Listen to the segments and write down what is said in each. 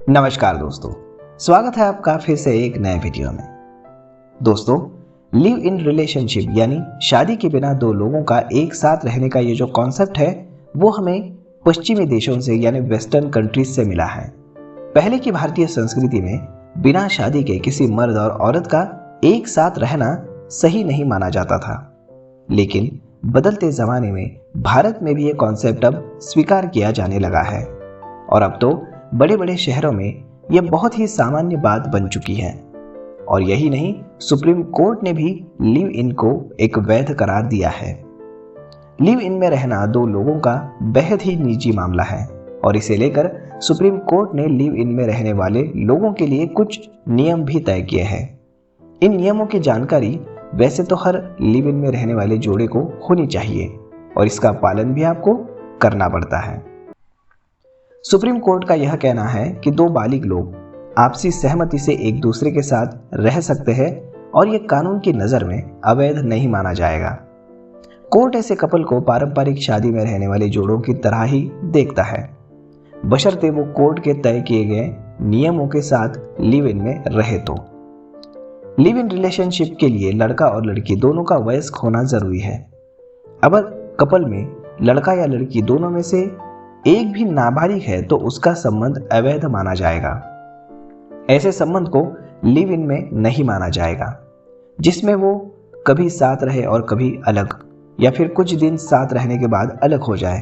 नमस्कार दोस्तों, स्वागत है आपका फिर से एक नए वीडियो में। दोस्तों, लिव इन रिलेशनशिप यानी शादी के बिना दो लोगों का एक साथ रहने का ये जो कॉन्सेप्ट है वो हमें पश्चिमी देशों से यानी वेस्टर्न कंट्रीज से मिला है। पहले की भारतीय संस्कृति में बिना शादी के किसी मर्द और औरत का एक साथ रहना सही नहीं माना जाता था, लेकिन बदलते जमाने में भारत में भी ये कॉन्सेप्ट अब स्वीकार किया जाने लगा है और अब तो बड़े बड़े शहरों में यह बहुत ही सामान्य बात बन चुकी है। और यही नहीं, सुप्रीम कोर्ट ने भी लिव इन को एक वैध करार दिया है। लिव इन में रहना दो लोगों का बेहद ही निजी मामला है और इसे लेकर सुप्रीम कोर्ट ने लिव इन में रहने वाले लोगों के लिए कुछ नियम भी तय किए हैं। इन नियमों की जानकारी वैसे तो हर लिव इन में रहने वाले जोड़े को होनी चाहिए और इसका पालन भी आपको करना पड़ता है। सुप्रीम कोर्ट का यह कहना है कि दो बालिग लोग आपसी सहमति से एक दूसरे के साथ रह सकते हैं और यह कानून की नज़र में अवैध नहीं माना जाएगा। कोर्ट ऐसे कपल को पारंपरिक शादी में रहने वाले जोड़ों की तरह ही देखता है, बशर्ते वो कोर्ट के तय किए गए नियमों के साथ लिव इन में रहे तो। लिव इन रिलेशनशिप के लिए लड़का और लड़की दोनों का वयस्क होना जरूरी है। अगर कपल में लड़का या लड़की दोनों में से एक भी नाबालिग है तो उसका संबंध अवैध माना जाएगा। ऐसे संबंध को लिव इन में नहीं माना जाएगा जिसमें वो कभी साथ रहे और कभी अलग, या फिर कुछ दिन साथ रहने के बाद अलग हो जाए।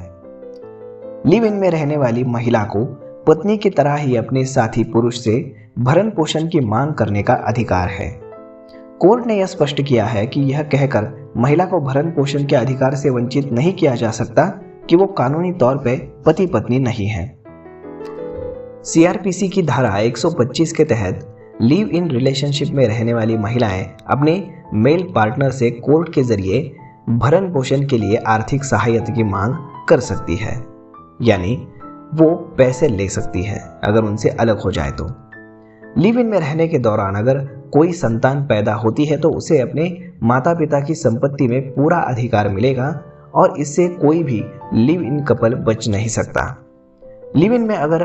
लिव इन में रहने वाली महिला को पत्नी की तरह ही अपने साथी पुरुष से भरण पोषण की मांग करने का अधिकार है। कोर्ट ने यह स्पष्ट किया है कि यह कहकर महिला को भरण पोषण के अधिकार से वंचित नहीं किया जा सकता कि वो कानूनी तौर पे पति पत्नी नहीं है। सीआरपीसी की धारा 125 के तहत लिव इन रिलेशनशिप में रहने वाली महिलाएं अपने मेल पार्टनर से कोर्ट के जरिए भरण पोषण के लिए आर्थिक सहायता की मांग कर सकती है, यानी वो पैसे ले सकती है अगर उनसे अलग हो जाए तो। लिव इन में रहने के दौरान अगर कोई संतान पैदा होती है तो उसे अपने माता पिता की संपत्ति में पूरा अधिकार मिलेगा और इससे कोई भी लिव इन कपल बच नहीं सकता। लिव इन में अगर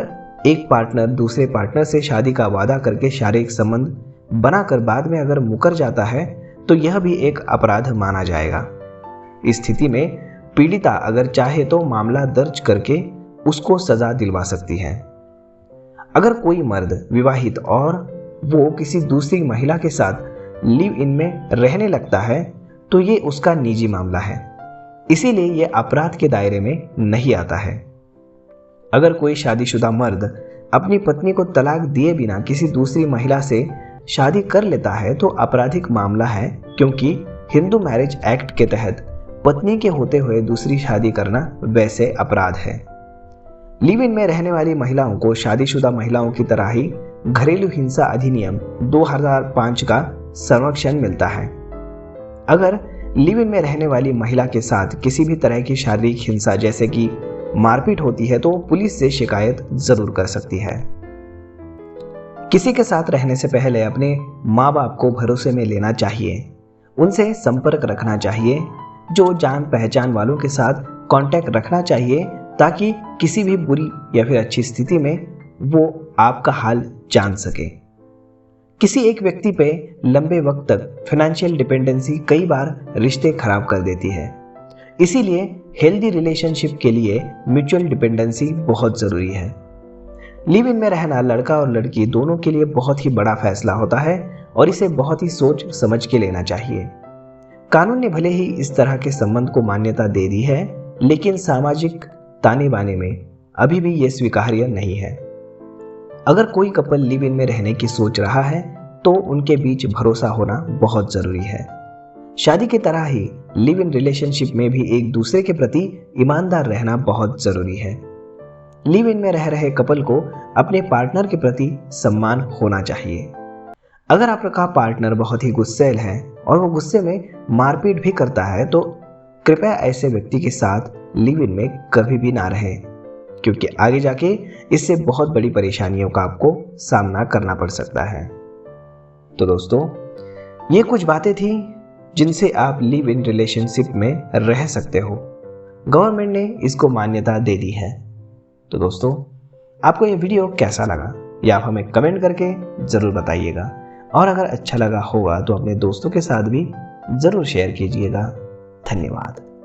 एक पार्टनर दूसरे पार्टनर से शादी का वादा करके शारीरिक संबंध बनाकर बाद में अगर मुकर जाता है तो यह भी एक अपराध माना जाएगा। इस स्थिति में पीड़िता अगर चाहे तो मामला दर्ज करके उसको सजा दिलवा सकती है। अगर कोई मर्द विवाहित और वो किसी दूसरी महिला के साथ लिव इन में रहने लगता है तो ये उसका निजी मामला है, इसीलिए यह अपराध के दायरे में नहीं आता है। अगर कोई शादीशुदा मर्द अपनी पत्नी को तलाक दिए बिना किसी दूसरी महिला से शादी कर लेता है तो आपराधिक मामला है, क्योंकि हिंदू मैरिज एक्ट के तहत पत्नी के होते हुए दूसरी शादी करना वैसे अपराध है। लिव इन में रहने वाली महिलाओं को शादीशुदा महिलाओं की तरह ही घरेलू हिंसा अधिनियम 2005 का संरक्षण मिलता है। अगर लिव इन में रहने वाली महिला के साथ किसी भी तरह की शारीरिक हिंसा जैसे कि मारपीट होती है तो पुलिस से शिकायत जरूर कर सकती है। किसी के साथ रहने से पहले अपने माँ बाप को भरोसे में लेना चाहिए, उनसे संपर्क रखना चाहिए, जो जान पहचान वालों के साथ कांटेक्ट रखना चाहिए ताकि किसी भी बुरी या फिर अच्छी स्थिति में वो आपका हाल जान सके। किसी एक व्यक्ति पे लंबे वक्त तक फाइनेंशियल डिपेंडेंसी कई बार रिश्ते खराब कर देती है, इसीलिए हेल्दी रिलेशनशिप के लिए म्यूचुअल डिपेंडेंसी बहुत ज़रूरी है। लिव इन में रहना लड़का और लड़की दोनों के लिए बहुत ही बड़ा फैसला होता है और इसे बहुत ही सोच समझ के लेना चाहिए। कानून ने भले ही इस तरह के संबंध को मान्यता दे दी है, लेकिन सामाजिक ताने बाने में अभी भी ये स्वीकार्य नहीं है। अगर कोई कपल लिव इन में रहने की सोच रहा है तो उनके बीच भरोसा होना बहुत जरूरी है। शादी की तरह ही लिव इन रिलेशनशिप में भी एक दूसरे के प्रति ईमानदार रहना बहुत जरूरी है। लिव इन में रह रहे कपल को अपने पार्टनर के प्रति सम्मान होना चाहिए। अगर आपका पार्टनर बहुत ही गुस्सैल है और वो गुस्से में मारपीट भी करता है तो कृपया ऐसे व्यक्ति के साथ लिव इन में कभी भी ना रहे, क्योंकि आगे जाके इससे बहुत बड़ी परेशानियों का आपको सामना करना पड़ सकता है। तो दोस्तों, ये कुछ बातें थी जिनसे आप लिव इन रिलेशनशिप में रह सकते हो। गवर्नमेंट ने इसको मान्यता दे दी है। तो दोस्तों, आपको ये वीडियो कैसा लगा या आप हमें कमेंट करके ज़रूर बताइएगा। और अगर अच्छा लगा होगा तो अपने दोस्तों के साथ भी ज़रूर शेयर कीजिएगा। धन्यवाद।